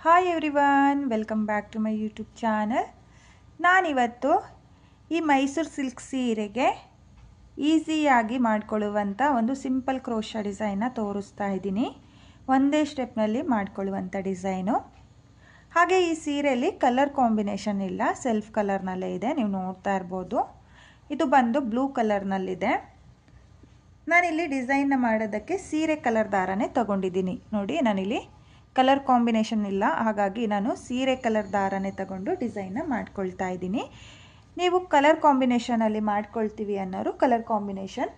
Hi everyone, welcome back to my YouTube channel. ನಾನಿವತ್ತು ಈ Mysuru silk ಸೀರೆಗೆ ಈಸಿಯಾಗಿ ಮಾಡಿಕೊಳ್ಳುವಂಥ ಒಂದು ಸಿಂಪಲ್ ಕ್ರೋಶಾ ಡಿಸೈನ್ನ ತೋರಿಸ್ತಾ ಇದ್ದೀನಿ. ಒಂದೇ ಸ್ಟೆಪ್ನಲ್ಲಿ ಮಾಡಿಕೊಳ್ಳುವಂಥ ಡಿಸೈನು. ಹಾಗೆ ಈ ಸೀರೆಯಲ್ಲಿ ಕಲರ್ ಕಾಂಬಿನೇಷನ್ ಇಲ್ಲ, ಸೆಲ್ಫ್ ಕಲರ್ನಲ್ಲೇ ಇದೆ. ನೀವು ನೋಡ್ತಾ ಇರ್ಬೋದು, ಇದು ಬಂದು ಬ್ಲೂ ಕಲರ್ನಲ್ಲಿದೆ. ನಾನಿಲ್ಲಿ ಡಿಸೈನ್ನ ಮಾಡೋದಕ್ಕೆ ಸೀರೆ ಕಲರ್ ದಾರನೇ ತಗೊಂಡಿದ್ದೀನಿ. ನೋಡಿ, ನಾನಿಲ್ಲಿ ಕಲರ್ ಕಾಂಬಿನೇಷನ್ ಇಲ್ಲ, ಹಾಗಾಗಿ ನಾನು ಸೀರೆ ಕಲರ್ ದಾರನೇ ತಗೊಂಡು ಡಿಸೈನ್ನ ಮಾಡ್ಕೊಳ್ತಾ ಇದ್ದೀನಿ. ನೀವು ಕಲರ್ ಕಾಂಬಿನೇಷನಲ್ಲಿ ಮಾಡ್ಕೊಳ್ತೀವಿ ಅನ್ನೋರು ಕಲರ್ ಕಾಂಬಿನೇಷನ್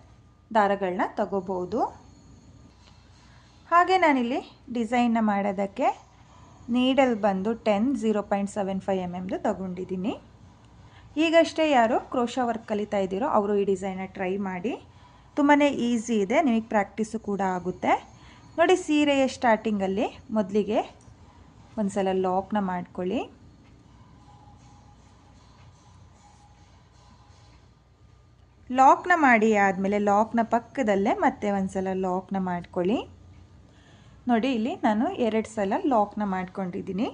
ದಾರಗಳನ್ನ ತಗೋಬೋದು. ಹಾಗೆ ನಾನಿಲ್ಲಿ ಡಿಸೈನ್ನ ಮಾಡೋದಕ್ಕೆ ನೀಡಲ್ ಬಂದು 0.75 mm ತಗೊಂಡಿದ್ದೀನಿ. ಈಗಷ್ಟೇ ಯಾರು ಕ್ರೋಶಾ ವರ್ಕ್ ಕಲಿತಾ ಇದ್ದೀರೋ ಅವರು ಈ ಡಿಸೈನ್ನ ಟ್ರೈ ಮಾಡಿ. ತುಂಬಾ ಈಸಿ ಇದೆ, ನಿಮಗೆ ಪ್ರಾಕ್ಟೀಸು ಕೂಡ ಆಗುತ್ತೆ. ನೋಡಿ, ಸೀರೆಯ ಸ್ಟಾರ್ಟಿಂಗಲ್ಲಿ ಮೊದಲಿಗೆ ಒಂದು ಸಲ ಲಾಕ್ನ ಮಾಡ್ಕೊಳ್ಳಿ. ಲಾಕ್ನ ಮಾಡಿ ಆದಮೇಲೆ ಲಾಕ್ನ ಪಕ್ಕದಲ್ಲೇ ಮತ್ತೆ ಒಂದು ಸಲ ಲಾಕ್ನ ಮಾಡ್ಕೊಳ್ಳಿ. ನೋಡಿ, ಇಲ್ಲಿ ನಾನು 2 ಸಲ ಲಾಕ್ನ ಮಾಡ್ಕೊಂಡಿದ್ದೀನಿ.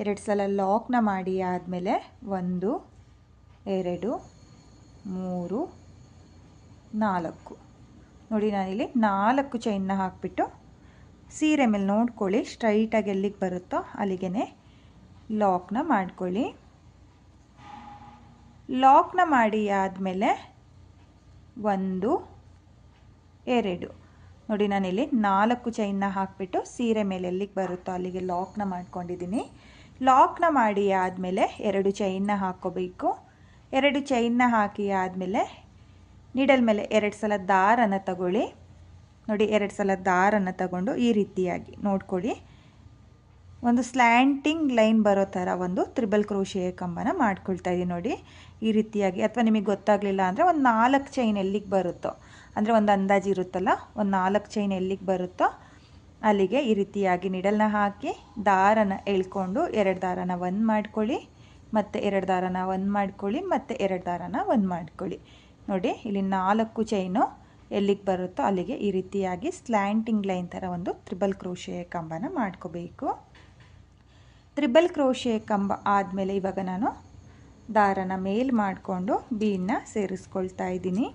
2 ಸಲ ಲಾಕ್ನ ಮಾಡಿ ಆದಮೇಲೆ 1 2 3 4 ನೋಡಿ, ನಾನಿಲ್ಲಿ 4 ಚೈನ್ನ ಹಾಕಿಬಿಟ್ಟು ಸೀರೆ ಮೇಲೆ ನೋಡ್ಕೊಳ್ಳಿ, ಸ್ಟ್ರೈಟಾಗಿ ಎಲ್ಲಿಗೆ ಬರುತ್ತೋ ಅಲ್ಲಿಗೆ ಲಾಕ್ನ ಮಾಡ್ಕೊಳ್ಳಿ. ಲಾಕ್ನ ಮಾಡಿ ಆದಮೇಲೆ 1 2 ನೋಡಿ, ನಾನಿಲ್ಲಿ 4 ಚೈನ್ನ ಹಾಕಿಬಿಟ್ಟು ಸೀರೆ ಮೇಲೆ ಎಲ್ಲಿಗೆ ಬರುತ್ತೋ ಅಲ್ಲಿಗೆ ಲಾಕ್ನ ಮಾಡ್ಕೊಂಡಿದ್ದೀನಿ. ಲಾಕ್ನ ಮಾಡಿ ಆದಮೇಲೆ 2 ಚೈನ್ನ ಹಾಕ್ಕೋಬೇಕು. 2 ಚೈನ್ನ ಹಾಕಿ ಆದಮೇಲೆ ನೀಡಲ್ ಮೇಲೆ 2 ಸಲ ದಾರನ ತಗೊಳ್ಳಿ. ನೋಡಿ, 2 ಸಲ ದಾರನ ತಗೊಂಡು ಈ ರೀತಿಯಾಗಿ ನೋಡ್ಕೊಳ್ಳಿ, ಒಂದು ಸ್ಲ್ಯಾಂಟಿಂಗ್ ಲೈನ್ ಬರೋ ಥರ ಒಂದು ತ್ರಿಬಲ್ ಕ್ರೋಶಿಯ ಕಂಬನ ಮಾಡ್ಕೊಳ್ತಾ ಇದ್ದೀನಿ. ನೋಡಿ, ಈ ರೀತಿಯಾಗಿ. ಅಥವಾ ನಿಮಗೆ ಗೊತ್ತಾಗಲಿಲ್ಲ ಅಂದರೆ ಒಂದು 4 ಚೈನ್ ಎಲ್ಲಿಗೆ ಬರುತ್ತೋ, ಅಂದರೆ ಒಂದು ಅಂದಾಜು ಇರುತ್ತಲ್ಲ, ಒಂದು 4 ಚೈನ್ ಎಲ್ಲಿಗೆ ಬರುತ್ತೋ ಅಲ್ಲಿಗೆ ಈ ರೀತಿಯಾಗಿ ನೀಡಲ್ನ ಹಾಕಿ ದಾರನ ಎಳ್ಕೊಂಡು 2 ದಾರನ 1 ಮಾಡ್ಕೊಳ್ಳಿ, ಮತ್ತು 2 ದಾರನ 1 ಮಾಡ್ಕೊಳ್ಳಿ, ಮತ್ತು 2 ದಾರನ 1 ಮಾಡ್ಕೊಳ್ಳಿ. ನೋಡಿ, ಇಲ್ಲಿ 4 ಚೈನು ಎಲ್ಲಿಗೆ ಬರುತ್ತೋ ಅಲ್ಲಿಗೆ ಈ ರೀತಿಯಾಗಿ ಸ್ಲ್ಯಾಂಟಿಂಗ್ ಲೈನ್ ಥರ ಒಂದು ತ್ರಿಬಲ್ ಕ್ರೋಶಿಯ ಕಂಬನ ಮಾಡ್ಕೋಬೇಕು. ತ್ರಿಬಲ್ ಕ್ರೋಶಿಯ ಕಂಬ ಆದಮೇಲೆ ಇವಾಗ ನಾನು ದಾರನ ಮೇಲ್ ಮಾಡಿಕೊಂಡು ಬೀಡನ್ನ ಸೇರಿಸ್ಕೊಳ್ತಾ ಇದ್ದೀನಿ.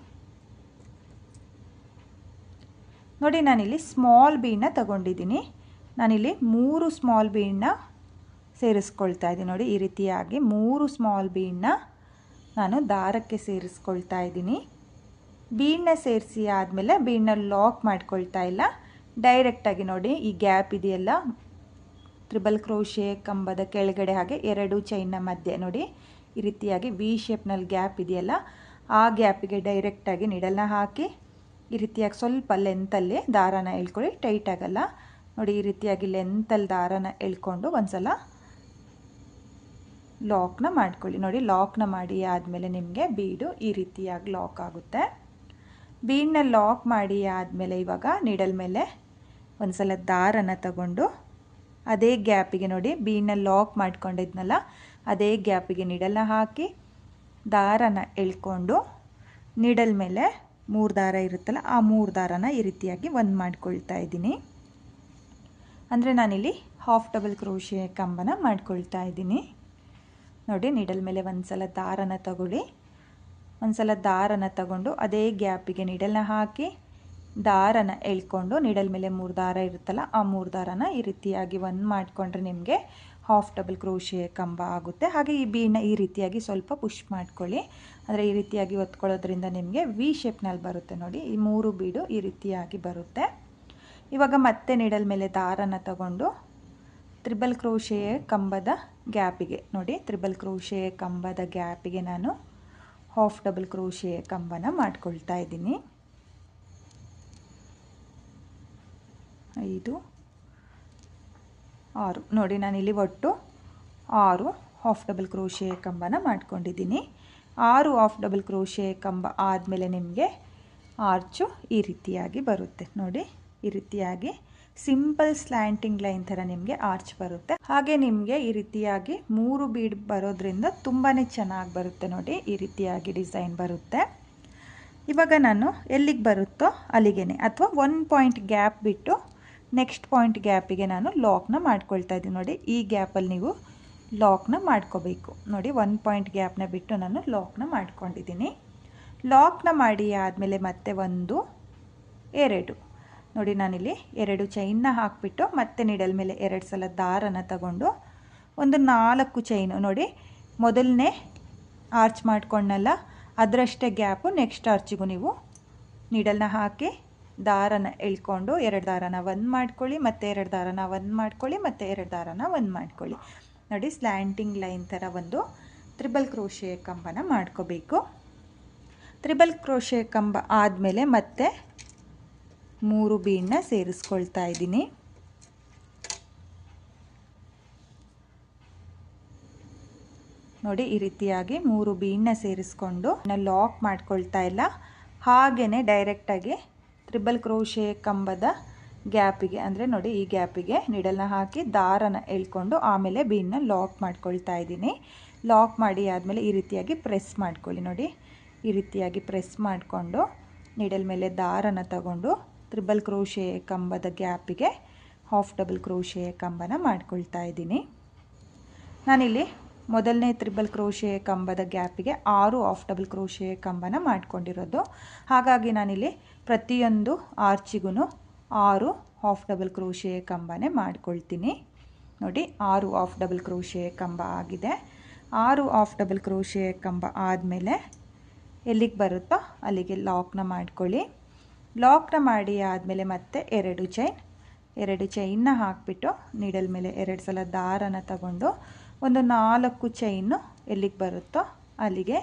ನೋಡಿ, ನಾನಿಲ್ಲಿ ಸ್ಮಾಲ್ ಬೀಡನ್ನ ತಗೊಂಡಿದ್ದೀನಿ. ನಾನಿಲ್ಲಿ 3 ಸ್ಮಾಲ್ ಬೀಡನ್ನ ಸೇರಿಸ್ಕೊಳ್ತಾ ಇದ್ದೀನಿ. ನೋಡಿ, ಈ ರೀತಿಯಾಗಿ 3 ಸ್ಮಾಲ್ ಬೀಡನ್ನ ನಾನು ದಾರಕ್ಕೆ ಸೇರಿಸ್ಕೊಳ್ತಾ ಇದ್ದೀನಿ. ಬೀಡನ್ನ ಸೇರಿಸಿ ಆದಮೇಲೆ ಬೀಡನ್ನ ಲಾಕ್ ಮಾಡ್ಕೊಳ್ತಾ ಇಲ್ಲ, ಡೈರೆಕ್ಟಾಗಿ ನೋಡಿ ಈ ಗ್ಯಾಪ್ ಇದೆಯಲ್ಲ ತ್ರಿಬಲ್ ಕ್ರೋಶಿಯ ಕಂಬದ ಕೆಳಗಡೆ, ಹಾಗೆ 2 ಚೈನ್ನ ಮಧ್ಯೆ ನೋಡಿ ಈ ರೀತಿಯಾಗಿ ವಿ ಶೇಪ್ನಲ್ಲಿ ಗ್ಯಾಪ್ ಇದೆಯಲ್ಲ, ಆ ಗ್ಯಾಪಿಗೆ ಡೈರೆಕ್ಟಾಗಿ ನೀಡಲ್ನ ಹಾಕಿ ಈ ರೀತಿಯಾಗಿ ಸ್ವಲ್ಪ ಲೆಂತಲ್ಲಿ ದಾರನ ಎಳ್ಕೊಳ್ಳಿ. ಟೈಟ್ ಆಗಲ್ಲ. ನೋಡಿ, ಈ ರೀತಿಯಾಗಿ ಲೆಂತಲ್ಲಿ ದಾರನ ಎಳ್ಕೊಂಡು ಒಂದು ಸಲ ಲಾಕ್ನ ಮಾಡ್ಕೊಳ್ಳಿ. ನೋಡಿ, ಲಾಕ್ನ ಮಾಡಿ ಆದಮೇಲೆ ನಿಮಗೆ ಬೀಡು ಈ ರೀತಿಯಾಗಿ ಲಾಕ್ ಆಗುತ್ತೆ. ಬೀಡನ್ನ ಲಾಕ್ ಮಾಡಿ ಆದಮೇಲೆ ಇವಾಗ ನೀಡಲ್ ಮೇಲೆ ಒಂದು ಸಲ ದಾರನ ತಗೊಂಡು ಅದೇ ಗ್ಯಾಪಿಗೆ ನೋಡಿ ಬೀಡನ್ನ ಲಾಕ್ ಮಾಡ್ಕೊಂಡಿದ್ನಲ್ಲ ಅದೇ ಗ್ಯಾಪಿಗೆ ನೀಡಲ್ನ ಹಾಕಿ ದಾರನ ಎಳ್ಕೊಂಡು ನೀಡಲ್ ಮೇಲೆ 3 ದಾರ ಇರುತ್ತಲ್ಲ ಆ 3 ದಾರನ ಈ ರೀತಿಯಾಗಿ 1 ಮಾಡ್ಕೊಳ್ತಾ ಇದ್ದೀನಿ. ಅಂದರೆ ನಾನಿಲ್ಲಿ ಹಾಫ್ ಡಬಲ್ ಕ್ರೋಶಿಯ ಕಂಬನ ಮಾಡ್ಕೊಳ್ತಾ ಇದ್ದೀನಿ. ನೋಡಿ, ನೀಡಲ್ ಮೇಲೆ ಒಂದು ಸಲ ದಾರನ ತಗೊಳ್ಳಿ. ಒಂದು ಸಲ ದಾರನ ತಗೊಂಡು ಅದೇ ಗ್ಯಾಪಿಗೆ ನೀಡಲ್ನ ಹಾಕಿ ದಾರನ ಎಳ್ಕೊಂಡು ನೀಡಲ್ ಮೇಲೆ 3 ದಾರ ಇರುತ್ತಲ್ಲ ಆ 3 ದಾರನ ಈ ರೀತಿಯಾಗಿ 1 ಮಾಡಿಕೊಂಡ್ರೆ ನಿಮಗೆ ಹಾಫ್ ಡಬಲ್ ಕ್ರೋಶಿಯ ಕಂಬ ಆಗುತ್ತೆ. ಹಾಗೆ ಈ ಬೀಡನ್ನ ಈ ರೀತಿಯಾಗಿ ಸ್ವಲ್ಪ ಪುಷ್ ಮಾಡ್ಕೊಳ್ಳಿ, ಅಂದರೆ ಈ ರೀತಿಯಾಗಿ ಒತ್ಕೊಳ್ಳೋದ್ರಿಂದ ನಿಮಗೆ ವಿ ಶೇಪ್ನಲ್ಲಿ ಬರುತ್ತೆ. ನೋಡಿ, ಈ 3 ಬೀಡು ಈ ರೀತಿಯಾಗಿ ಬರುತ್ತೆ. ಇವಾಗ ಮತ್ತೆ ನೀಡಲ್ ಮೇಲೆ ದಾರನ ತಗೊಂಡು ತ್ರಿಬಲ್ ಕ್ರೋಶಿಯ ಕಂಬದ ಗ್ಯಾಪಿಗೆ ನೋಡಿ, ತ್ರಿಬಲ್ ಕ್ರೋಶಿಯ ಕಂಬದ ಗ್ಯಾಪಿಗೆ ನಾನು ಹಾಫ್ ಡಬಲ್ ಕ್ರೋಶಿಯ ಕಂಬನ ಮಾಡ್ಕೊಳ್ತಾ ಇದ್ದೀನಿ. 5 6 ನೋಡಿ, ನಾನಿಲ್ಲಿ ಒಟ್ಟು 6 ಹಾಫ್ ಡಬಲ್ ಕ್ರೋಶಿಯ ಕಂಬನ ಮಾಡ್ಕೊಂಡಿದ್ದೀನಿ. 6 ಹಾಫ್ ಡಬಲ್ ಕ್ರೋಶಿಯ ಕಂಬ ಆದಮೇಲೆ ನಿಮಗೆ ಆರ್ಚು ಈ ರೀತಿಯಾಗಿ ಬರುತ್ತೆ. ನೋಡಿ, ಈ ರೀತಿಯಾಗಿ ಸಿಂಪಲ್ ಸ್ಲ್ಯಾಂಟಿಂಗ್ ಲೈನ್ ಥರ ನಿಮಗೆ ಆರ್ಚ್ ಬರುತ್ತೆ. ಹಾಗೆ ನಿಮಗೆ ಈ ರೀತಿಯಾಗಿ 3 ಬೀಡ್ ಬರೋದ್ರಿಂದ ತುಂಬಾ ಚೆನ್ನಾಗಿ ಬರುತ್ತೆ. ನೋಡಿ, ಈ ರೀತಿಯಾಗಿ ಡಿಸೈನ್ ಬರುತ್ತೆ. ಇವಾಗ ನಾನು ಎಲ್ಲಿಗೆ ಬರುತ್ತೋ ಅಲ್ಲಿಗೆ ಅಥವಾ 1 ಪಾಯಿಂಟ್ ಗ್ಯಾಪ್ ಬಿಟ್ಟು ನೆಕ್ಸ್ಟ್ ಪಾಯಿಂಟ್ ಗ್ಯಾಪಿಗೆ ನಾನು ಲಾಕ್ನ ಮಾಡ್ಕೊಳ್ತಾ ಇದ್ದೀನಿ. ನೋಡಿ ಈ ಗ್ಯಾಪಲ್ಲಿ ನೀವು ಲಾಕ್ನ ಮಾಡ್ಕೋಬೇಕು. ನೋಡಿ 1 ಪಾಯಿಂಟ್ ಗ್ಯಾಪ್ನ ಬಿಟ್ಟು ನಾನು ಲಾಕ್ನ ಮಾಡ್ಕೊಂಡಿದ್ದೀನಿ. ಲಾಕ್ನ ಮಾಡಿ ಆದಮೇಲೆ ಮತ್ತೆ 1 2 ನೋಡಿ ನಾನಿಲ್ಲಿ 2 ಚೈನ್ನ ಹಾಕಿಬಿಟ್ಟು ಮತ್ತೆ ನೀಡಲ್ ಮೇಲೆ 2 ಸಲ ದಾರನ ತಗೊಂಡು ಒಂದು 4 ಚೈನು ನೋಡಿ ಮೊದಲನೇ ಆರ್ಚ್ ಮಾಡ್ಕೊಂಡಲ್ಲ ಅದರಷ್ಟೇ ಗ್ಯಾಪು ನೆಕ್ಸ್ಟ್ ಆರ್ಚಿಗೂ ನೀವು ನೀಡಲ್ನ ಹಾಕಿ ದಾರನ ಎಳ್ಕೊಂಡು 2 ದಾರನ 1 ಮಾಡ್ಕೊಳ್ಳಿ, ಮತ್ತೆ 2 ದಾರನ 1 ಮಾಡ್ಕೊಳ್ಳಿ, ಮತ್ತೆ 2 ದಾರನ 1 ಮಾಡ್ಕೊಳ್ಳಿ. ನೋಡಿ ಸ್ಲ್ಯಾಂಟಿಂಗ್ ಲೈನ್ ಥರ ಒಂದು ತ್ರಿಬಲ್ ಕ್ರೋಶೆ ಕಂಬನ ಮಾಡ್ಕೋಬೇಕು. ತ್ರಿಬಲ್ ಕ್ರೋಶೆ ಕಂಬ ಆದಮೇಲೆ ಮತ್ತೆ 3 ಬೀಡನ್ನ ಸೇರಿಸ್ಕೊಳ್ತಾ ಇದ್ದೀನಿ. ನೋಡಿ ಈ ರೀತಿಯಾಗಿ 3 ಬೀಡನ್ನ ಸೇರಿಸ್ಕೊಂಡು ನಾನು ಲಾಕ್ ಮಾಡ್ಕೊಳ್ತಾ ಇಲ್ಲ, ಹಾಗೆಯೇ ಡೈರೆಕ್ಟಾಗಿ ತ್ರಿಬಲ್ ಕ್ರೋಶೆ ಕಂಬದ ಗ್ಯಾಪಿಗೆ ಅಂದರೆ ನೋಡಿ ಈ ಗ್ಯಾಪಿಗೆ ನೀಡಲ್ನ ಹಾಕಿ ದಾರನ ಎಳ್ಕೊಂಡು ಆಮೇಲೆ ಬೀಡನ್ನ ಲಾಕ್ ಮಾಡ್ಕೊಳ್ತಾ ಇದ್ದೀನಿ. ಲಾಕ್ ಮಾಡಿ ಆದಮೇಲೆ ಈ ರೀತಿಯಾಗಿ ಪ್ರೆಸ್ ಮಾಡ್ಕೊಳ್ಳಿ. ನೋಡಿ ಈ ರೀತಿಯಾಗಿ ಪ್ರೆಸ್ ಮಾಡಿಕೊಂಡು ನೀಡಲ್ ಮೇಲೆ ದಾರನ ತಗೊಂಡು ತ್ರಿಬಲ್ ಕ್ರೋಶೆ ಕಂಬದ ಗ್ಯಾಪಿಗೆ ಹಾಫ್ ಡಬಲ್ ಕ್ರೋಶೆ ಕಂಬನ ಮಾಡ್ಕೊಳ್ತಾ ಇದ್ದೀನಿ. ನಾನಿಲ್ಲಿ ಮೊದಲನೇ ತ್ರಿಬಲ್ ಕ್ರೋಶೆ ಕಂಬದ ಗ್ಯಾಪಿಗೆ 6 ಹಾಫ್ ಡಬಲ್ ಕ್ರೋಶೆ ಕಂಬನ ಮಾಡ್ಕೊಂಡಿರೋದು. ಹಾಗಾಗಿ ನಾನಿಲ್ಲಿ ಪ್ರತಿಯೊಂದು ಆರ್ಚಿಗೂ 6 ಹಾಫ್ ಡಬಲ್ ಕ್ರೋಶೆ ಕಂಬನೇ ಮಾಡ್ಕೊಳ್ತೀನಿ. ನೋಡಿ 6 ಹಾಫ್ ಡಬಲ್ ಕ್ರೋಶೆ ಕಂಬ ಆಗಿದೆ. 6 ಹಾಫ್ ಡಬಲ್ ಕ್ರೋಶೆ ಕಂಬ ಆದಮೇಲೆ ಎಲ್ಲಿಗೆ ಬರುತ್ತೋ ಅಲ್ಲಿಗೆ ಲಾಕ್ನ ಮಾಡ್ಕೊಳ್ಳಿ. ಲಾಕ್ನ ಮಾಡಿ ಆದಮೇಲೆ ಮತ್ತೆ 2 ಚೈನ್ನ ಹಾಕಿಬಿಟ್ಟು ನೀಡಲ್ ಮೇಲೆ 2 ಸಲ ದಾರನ ತಗೊಂಡು ಒಂದು 4 ಚೈನು ಎಲ್ಲಿಗೆ ಬರುತ್ತೋ ಅಲ್ಲಿಗೆ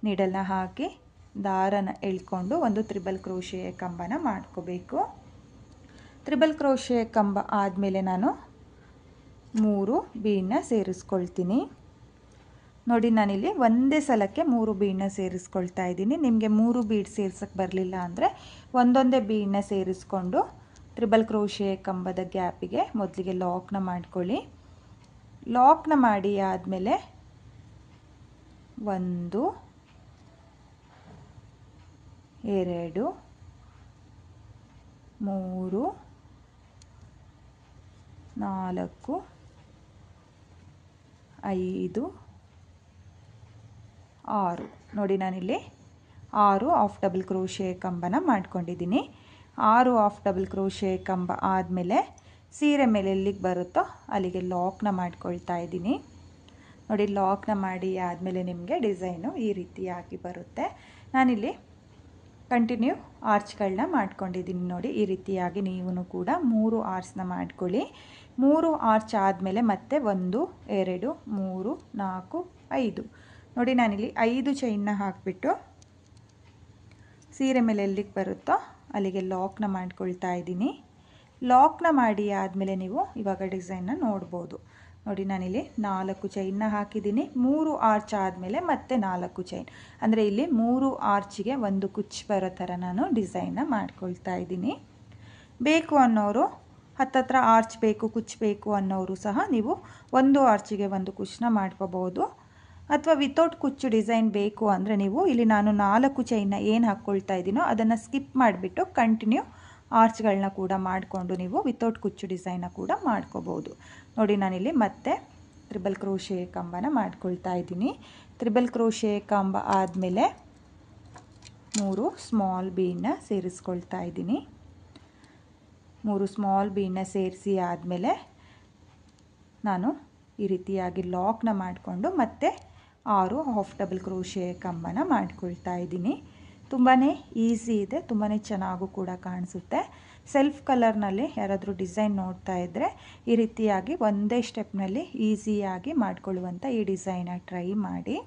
ನೀಡಲ್ನ ಹಾಕಿ ದಾರನ ಎಳ್ಕೊಂಡು ಒಂದು ತ್ರಿಬಲ್ ಕ್ರೋಶೆ ಕಂಬನ ಮಾಡ್ಕೋಬೇಕು. ತ್ರಿಬಲ್ ಕ್ರೋಶೆ ಕಂಬ ಆದಮೇಲೆ ನಾನು 3 ಬೀಡನ್ನ ಸೇರಿಸ್ಕೊಳ್ತೀನಿ. ನೋಡಿ ನಾನಿಲ್ಲಿ ಒಂದೇ ಸಲಕ್ಕೆ 3 ಬೀಡನ್ನ ಸೇರಿಸ್ಕೊಳ್ತಾ ಇದ್ದೀನಿ. ನಿಮಗೆ 3 ಬೀಡ್ ಸೇರ್ಸಕ್ಕೆ ಬರಲಿಲ್ಲ ಅಂದರೆ ಒಂದೊಂದೇ ಬೀಡನ್ನ ಸೇರಿಸ್ಕೊಂಡು ತ್ರಿಬಲ್ ಕ್ರೋಶೆ ಕಂಬದ ಗ್ಯಾಪಿಗೆ ಮೊದಲಿಗೆ ಲಾಕ್ನ ಮಾಡ್ಕೊಳ್ಳಿ. ಲಾಕ್ನ ಮಾಡಿ ಆದಮೇಲೆ 1 2 3 4 5 6 ನೋಡಿ ನಾನಿಲ್ಲಿ 6 ಹಾಫ್ ಡಬಲ್ ಕ್ರೋಶೆ ಕಂಬನ ಮಾಡ್ಕೊಂಡಿದ್ದೀನಿ. 6 ಹಾಫ್ ಡಬಲ್ ಕ್ರೋಶೆ ಕಂಬ ಆದಮೇಲೆ ಸೀರೆ ಮೇಲೆ ಎಲ್ಲಿಗೆ ಬರುತ್ತೋ ಅಲ್ಲಿಗೆ ಲಾಕ್ನ ಮಾಡ್ಕೊಳ್ತಾ ಇದ್ದೀನಿ. ನೋಡಿ ಲಾಕ್ನ ಮಾಡಿ ಆದಮೇಲೆ ನಿಮಗೆ ಡಿಸೈನು ಈ ರೀತಿಯಾಗಿ ಬರುತ್ತೆ. ನಾನಿಲ್ಲಿ ಕಂಟಿನ್ಯೂ ಆರ್ಚ್ಗಳನ್ನ ಮಾಡ್ಕೊಂಡಿದ್ದೀನಿ. ನೋಡಿ ಈ ರೀತಿಯಾಗಿ ನೀವು ಕೂಡ 3 ಆರ್ಚ್ನ ಮಾಡ್ಕೊಳ್ಳಿ. 3 ಆರ್ಚ್ ಆದಮೇಲೆ ಮತ್ತೆ 1 2 3 4 5 ನೋಡಿ ನಾನಿಲ್ಲಿ 5 ಚೈನ್ನ ಹಾಕಿಬಿಟ್ಟು ಸೀರೆ ಮೇಲೆ ಎಲ್ಲಿಗೆ ಬರುತ್ತೋ ಅಲ್ಲಿಗೆ ಲಾಕ್ನ ಮಾಡ್ಕೊಳ್ತಾ ಇದ್ದೀನಿ. ಲಾಕ್ನ ಮಾಡಿ ಆದಮೇಲೆ ನೀವು ಇವಾಗ ಡಿಸೈನ್ನ ನೋಡ್ಬೋದು. ನೋಡಿ ನಾನಿಲ್ಲಿ 4 ಚೈನ್ನ ಹಾಕಿದ್ದೀನಿ. 3 ಆರ್ಚ್ ಆದಮೇಲೆ ಮತ್ತೆ 4 ಚೈನ್ ಅಂದರೆ ಇಲ್ಲಿ 3 ಆರ್ಚಿಗೆ ಒಂದು ಕುಚ್ಚು ಬರೋ ಥರ ನಾನು ಡಿಸೈನ್ನ ಮಾಡ್ಕೊಳ್ತಾ ಇದ್ದೀನಿ. ಬೇಕು ಅನ್ನೋರು ಹತ್ತತ್ರ ಆರ್ಚ್ ಬೇಕು ಕುಚ್ಚು ಬೇಕು ಅನ್ನೋರು ಸಹ ನೀವು ಒಂದು ಆರ್ಚಿಗೆ ಒಂದು ಕುಚ್ಚನ್ನ ಮಾಡ್ಕೋಬೋದು. ಅಥವಾ ವಿತೌಟ್ ಕುಚ್ಚು ಡಿಸೈನ್ ಬೇಕು ಅಂದರೆ ನೀವು ಇಲ್ಲಿ ನಾನು 4 ಚೈನ್ನ ಏನು ಹಾಕ್ಕೊಳ್ತಾ ಇದ್ದೀನೋ ಅದನ್ನು ಸ್ಕಿಪ್ ಮಾಡಿಬಿಟ್ಟು ಕಂಟಿನ್ಯೂ ಆರ್ಚ್ಗಳನ್ನ ಕೂಡ ಮಾಡಿಕೊಂಡು ನೀವು ವಿತೌಟ್ ಕುಚ್ಚು ಡಿಸೈನ್ನ ಕೂಡ ಮಾಡ್ಕೋಬೋದು. ನೋಡಿ ನಾನಿಲ್ಲಿ ಮತ್ತೆ ತ್ರಿಬಲ್ ಕ್ರೋಶೆ ಕಂಬನ ಮಾಡ್ಕೊಳ್ತಾ ಇದ್ದೀನಿ. ತ್ರಿಬಲ್ ಕ್ರೋಶೆ ಕಂಬ ಆದಮೇಲೆ 3 ಸ್ಮಾಲ್ ಬೀಡನ್ನ ಸೇರಿಸ್ಕೊಳ್ತಾ ಇದ್ದೀನಿ. 3 ಸ್ಮಾಲ್ ಬೀಡನ್ನ ಸೇರಿಸಿ ಆದಮೇಲೆ ನಾನು ಈ ರೀತಿಯಾಗಿ ಲಾಕ್ನ ಮಾಡಿಕೊಂಡು ಮತ್ತೆ 6 ಹಾಫ್ ಡಬಲ್ ಕ್ರೋಶೆ ಕಂಬನ ಮಾಡ್ಕೊಳ್ತಾ ಇದ್ದೀನಿ. ತುಂಬಾ ಈಸಿ ಇದೆ, ತುಂಬಾ ಚೆನ್ನಾಗೂ ಕೂಡ ಕಾಣಿಸುತ್ತೆ. ಸೆಲ್ಫ್ ಕಲರ್ನಲ್ಲಿ ಯಾರಾದರೂ ಡಿಸೈನ್ ನೋಡ್ತಾ ಇದ್ದರೆ ಈ ರೀತಿಯಾಗಿ ಒಂದೇ ಸ್ಟೆಪ್ನಲ್ಲಿ ಈಸಿಯಾಗಿ ಮಾಡ್ಕೊಳ್ಳುವಂಥ ಈ ಡಿಸೈನ ಟ್ರೈ ಮಾಡಿ.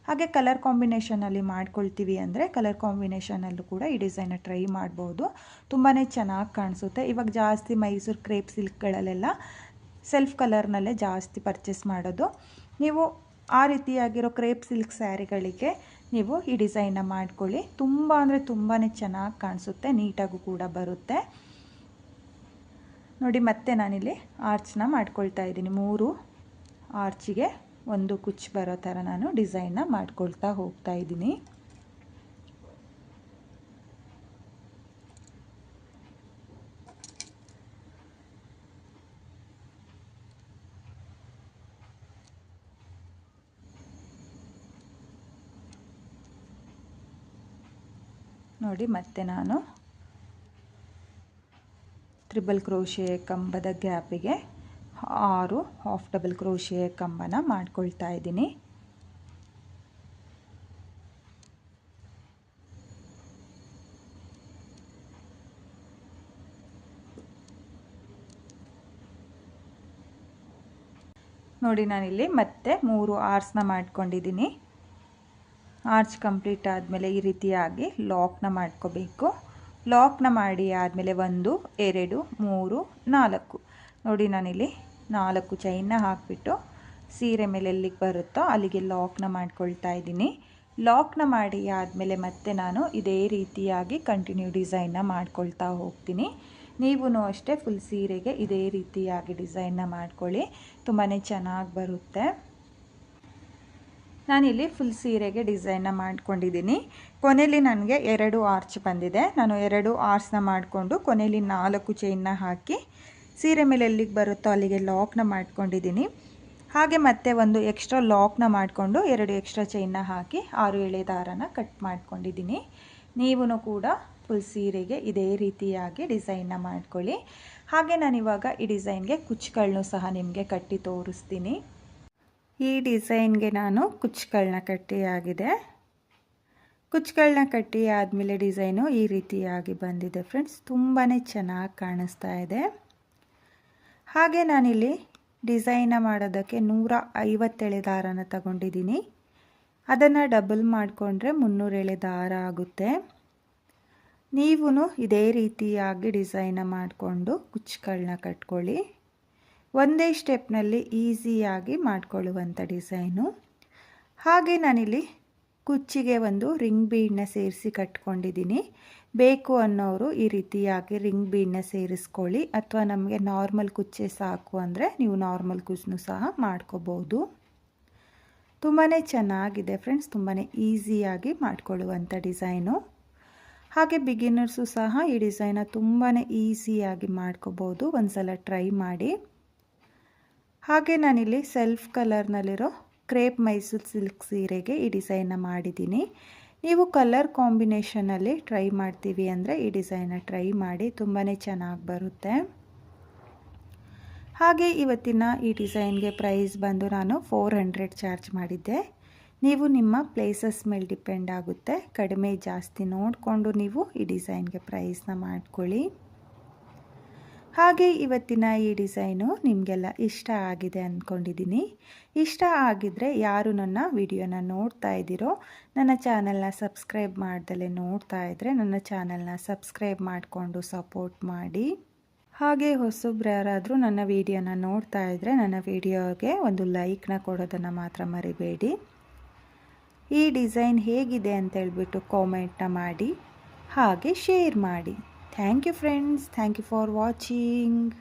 ಹಾಗೆ ಕಲರ್ ಕಾಂಬಿನೇಷನಲ್ಲಿ ಮಾಡ್ಕೊಳ್ತೀವಿ ಅಂದರೆ ಕಲರ್ ಕಾಂಬಿನೇಷನಲ್ಲೂ ಕೂಡ ಈ ಡಿಸೈನ ಟ್ರೈ ಮಾಡ್ಬೋದು. ತುಂಬಾ ಚೆನ್ನಾಗಿ ಕಾಣಿಸುತ್ತೆ. ಇವಾಗ ಜಾಸ್ತಿ ಮೈಸೂರು ಕ್ರೇಪ್ ಸಿಲ್ಕ್ಗಳಲ್ಲೆಲ್ಲ ಸೆಲ್ಫ್ ಕಲರ್ನಲ್ಲೇ ಜಾಸ್ತಿ ಪರ್ಚೇಸ್ ಮಾಡೋದು. ನೀವು ಆ ರೀತಿಯಾಗಿರೋ ಕ್ರೇಪ್ ಸಿಲ್ಕ್ ಸ್ಯಾರಿಗಳಿಗೆ ನೀವು ಈ ಡಿಸೈನ್ನ ಮಾಡ್ಕೊಳ್ಳಿ. ತುಂಬ ಅಂದರೆ ತುಂಬಾ ಚೆನ್ನಾಗಿ ಕಾಣಿಸುತ್ತೆ, ನೀಟಾಗೂ ಕೂಡ ಬರುತ್ತೆ. ನೋಡಿ ಮತ್ತೆ ನಾನಿಲ್ಲಿ ಆರ್ಚ್ನ ಮಾಡ್ಕೊಳ್ತಾ ಇದ್ದೀನಿ. 3 ಆರ್ಚಿಗೆ ಒಂದು ಕುಚ್ಚು ಬರೋ ಥರ ನಾನು ಡಿಸೈನ್ನ ಮಾಡ್ಕೊಳ್ತಾ ಹೋಗ್ತಾ ಇದ್ದೀನಿ. ನೋಡಿ ಮತ್ತೆ ನಾನು ಟ್ರಿಬಲ್ ಕ್ರೋಶೆ ಕಂಬದ ಗ್ಯಾಪಿಗೆ 6 ಹಾಫ್ ಡಬಲ್ ಕ್ರೋಶೆ ಕಂಬನ ಮಾಡ್ಕೊಳ್ತಾ ಇದ್ದೀನಿ. ನೋಡಿ ನಾನಿಲ್ಲಿ ಮತ್ತೆ 3 ಆರ್ಚ್ನ ಮಾಡ್ಕೊಂಡಿದ್ದೀನಿ. ಆರ್ಚ್ ಕಂಪ್ಲೀಟ್ ಆದಮೇಲೆ ಈ ರೀತಿಯಾಗಿ ಲಾಕ್ನ ಮಾಡ್ಕೋಬೇಕು. ಲಾಕ್ನ ಮಾಡಿ ಆದಮೇಲೆ 1 2 3 4 ನೋಡಿ ನಾನಿಲ್ಲಿ 4 ಚೈನ್ನ ಹಾಕಿಬಿಟ್ಟು ಸೀರೆ ಮೇಲೆ ಎಲ್ಲಿಗೆ ಬರುತ್ತೋ ಅಲ್ಲಿಗೆ ಲಾಕ್ನ ಮಾಡ್ಕೊಳ್ತಾ ಇದ್ದೀನಿ. ಲಾಕ್ನ ಮಾಡಿ ಆದಮೇಲೆ ಮತ್ತೆ ನಾನು ಇದೇ ರೀತಿಯಾಗಿ ಕಂಟಿನ್ಯೂ ಡಿಸೈನ್ನ ಮಾಡ್ಕೊಳ್ತಾ ಹೋಗ್ತೀನಿ. ನೀವು ಅಷ್ಟೇ ಫುಲ್ ಸೀರೆಗೆ ಇದೇ ರೀತಿಯಾಗಿ ಡಿಸೈನ್ನ ಮಾಡ್ಕೊಳ್ಳಿ, ತುಂಬಾ ಚೆನ್ನಾಗಿ ಬರುತ್ತೆ. ನಾನಿಲ್ಲಿ ಫುಲ್ ಸೀರೆಗೆ ಡಿಸೈನ್ನ ಮಾಡ್ಕೊಂಡಿದ್ದೀನಿ. ಕೊನೆಯಲ್ಲಿ ನನಗೆ 2 ಆರ್ಚ್ ಬಂದಿದೆ. ನಾನು 2 ಆರ್ಚ್ನ ಮಾಡಿಕೊಂಡು ಕೊನೆಯಲ್ಲಿ 4 ಚೈನ್ನ ಹಾಕಿ ಸೀರೆ ಮೇಲೆ ಎಲ್ಲಿಗೆ ಬರುತ್ತೋ ಅಲ್ಲಿಗೆ ಲಾಕ್ನ ಮಾಡ್ಕೊಂಡಿದ್ದೀನಿ. ಹಾಗೆ ಮತ್ತೆ ಒಂದು ಎಕ್ಸ್ಟ್ರಾ ಲಾಕ್ನ ಮಾಡಿಕೊಂಡು 2 ಎಕ್ಸ್ಟ್ರಾ ಚೈನ್ನ ಹಾಕಿ 6 ಎಳೆ ದಾರನ ಕಟ್ ಮಾಡ್ಕೊಂಡಿದ್ದೀನಿ. ನೀವು ಕೂಡ ಫುಲ್ ಸೀರೆಗೆ ಇದೇ ರೀತಿಯಾಗಿ ಡಿಸೈನ್ನ ಮಾಡ್ಕೊಳ್ಳಿ. ಹಾಗೆ ನಾನಿವಾಗ ಈ ಡಿಸೈನ್ಗೆ ಕುಚ್ಚುಗಳನ್ನೂ ಸಹ ನಿಮಗೆ ಕಟ್ಟಿ ತೋರಿಸ್ತೀನಿ. ಈ ಡಿಸೈನ್ಗೆ ನಾನು ಕುಚ್ಚುಗಳನ್ನ ಕಟ್ಟಿಯಾಗಿದೆ. ಕುಚ್ಚುಗಳನ್ನ ಕಟ್ಟಿ ಆದಮೇಲೆ ಡಿಸೈನು ಈ ರೀತಿಯಾಗಿ ಬಂದಿದೆ ಫ್ರೆಂಡ್ಸ್, ತುಂಬಾ ಚೆನ್ನಾಗಿ ಕಾಣಿಸ್ತಾ ಇದೆ. ಹಾಗೆ ನಾನಿಲ್ಲಿ ಡಿಸೈನ್ನ ಮಾಡೋದಕ್ಕೆ 150 ಎಳೆ ದಾರನ ತಗೊಂಡಿದ್ದೀನಿ. ಅದನ್ನು ಡಬಲ್ ಮಾಡಿಕೊಂಡ್ರೆ 300 ಎಳೆ ದಾರ ಆಗುತ್ತೆ. ನೀವು ಇದೇ ರೀತಿಯಾಗಿ ಡಿಸೈನ್ನ ಮಾಡಿಕೊಂಡು ಕುಚ್ಚುಗಳನ್ನ ಕಟ್ಕೊಳ್ಳಿ. ಒಂದೇ ಸ್ಟೆಪ್ನಲ್ಲಿ ಈಸಿಯಾಗಿ ಮಾಡಿಕೊಳ್ಳುವಂಥ ಡಿಸೈನು. ಹಾಗೆ ನಾನಿಲ್ಲಿ ಕುಚ್ಚಿಗೆ ಒಂದು ರಿಂಗ್ ಬೀಡನ್ನ ಸೇರಿಸಿ ಕಟ್ಕೊಂಡಿದ್ದೀನಿ. ಬೇಕು ಅನ್ನೋರು ಈ ರೀತಿಯಾಗಿ ರಿಂಗ್ ಬೀಡನ್ನ ಸೇರಿಸ್ಕೊಳ್ಳಿ, ಅಥವಾ ನಮಗೆ ನಾರ್ಮಲ್ ಕುಚ್ಚೆ ಸಾಕು ಅಂದರೆ ನೀವು ನಾರ್ಮಲ್ ಕುಚ್ಚನ್ನು ಸಹ ಮಾಡ್ಕೋಬೋದು. ತುಂಬಾ ಚೆನ್ನಾಗಿದೆ ಫ್ರೆಂಡ್ಸ್, ತುಂಬಾ ಈಸಿಯಾಗಿ ಮಾಡಿಕೊಳ್ಳುವಂಥ ಡಿಸೈನು. ಹಾಗೆ ಬಿಗಿನರ್ಸು ಸಹ ಈ ಡಿಸೈನ ತುಂಬಾ ಈಸಿಯಾಗಿ ಮಾಡ್ಕೋಬೋದು, ಒಂದ್ಸಲ ಟ್ರೈ ಮಾಡಿ. ಹಾಗೆ ನಾನಿಲ್ಲಿ ಸೆಲ್ಫ್ ಕಲರ್ನಲ್ಲಿರೋ ಕ್ರೇಪ್ ಮೈಸೂರು ಸಿಲ್ಕ್ ಸೀರೆಗೆ ಈ ಡಿಸೈನ್ನ ಮಾಡಿದ್ದೀನಿ. ನೀವು ಕಲರ್ ಕಾಂಬಿನೇಷನಲ್ಲಿ ಟ್ರೈ ಮಾಡ್ತೀವಿ ಅಂದರೆ ಈ ಡಿಸೈನ್ನ ಟ್ರೈ ಮಾಡಿ, ತುಂಬಾ ಚೆನ್ನಾಗಿ ಬರುತ್ತೆ. ಹಾಗೆ ಇವತ್ತಿನ ಈ ಡಿಸೈನ್ಗೆ ಪ್ರೈಸ್ ಬಂದು ನಾನು 400 ಚಾರ್ಜ್ ಮಾಡಿದ್ದೆ. ನೀವು ನಿಮ್ಮ ಪ್ಲೇಸಸ್ ಮೇಲೆ ಡಿಪೆಂಡ್ ಆಗುತ್ತೆ, ಕಡಿಮೆ ಜಾಸ್ತಿ ನೋಡಿಕೊಂಡು ನೀವು ಈ ಡಿಸೈನ್ಗೆ ಪ್ರೈಸ್ನ ಮಾಡ್ಕೊಳ್ಳಿ. ಹಾಗೆ ಇವತ್ತಿನ ಈ ಡಿಸೈನು ನಿಮಗೆಲ್ಲ ಇಷ್ಟ ಆಗಿದೆ ಅಂದ್ಕೊಂಡಿದ್ದೀನಿ. ಇಷ್ಟ ಆಗಿದ್ದರೆ ಯಾರು ನನ್ನ ವಿಡಿಯೋನ ನೋಡ್ತಾ ಇದ್ದೀರೋ, ನನ್ನ ಚಾನಲ್ನ ಸಬ್ಸ್ಕ್ರೈಬ್ ಮಾಡ್ದಲೇ ನೋಡ್ತಾ ಇದ್ದರೆ ನನ್ನ ಚಾನಲ್ನ ಸಬ್ಸ್ಕ್ರೈಬ್ ಮಾಡಿಕೊಂಡು ಸಪೋರ್ಟ್ ಮಾಡಿ. ಹಾಗೆ ಹೊಸಬ್ರು ಯಾರಾದರೂ ನನ್ನ ವಿಡಿಯೋನ ನೋಡ್ತಾ ಇದ್ದರೆ ನನ್ನ ವಿಡಿಯೋಗೆ ಒಂದು ಲೈಕ್ನ ಕೊಡೋದನ್ನು ಮಾತ್ರ ಮರಿಬೇಡಿ. ಈ ಡಿಸೈನ್ ಹೇಗಿದೆ ಅಂತ ಹೇಳ್ಬಿಟ್ಟು ಕಾಮೆಂಟ್ನ ಮಾಡಿ, ಹಾಗೆ ಶೇರ್ ಮಾಡಿ. Thank you friends, thank you for watching.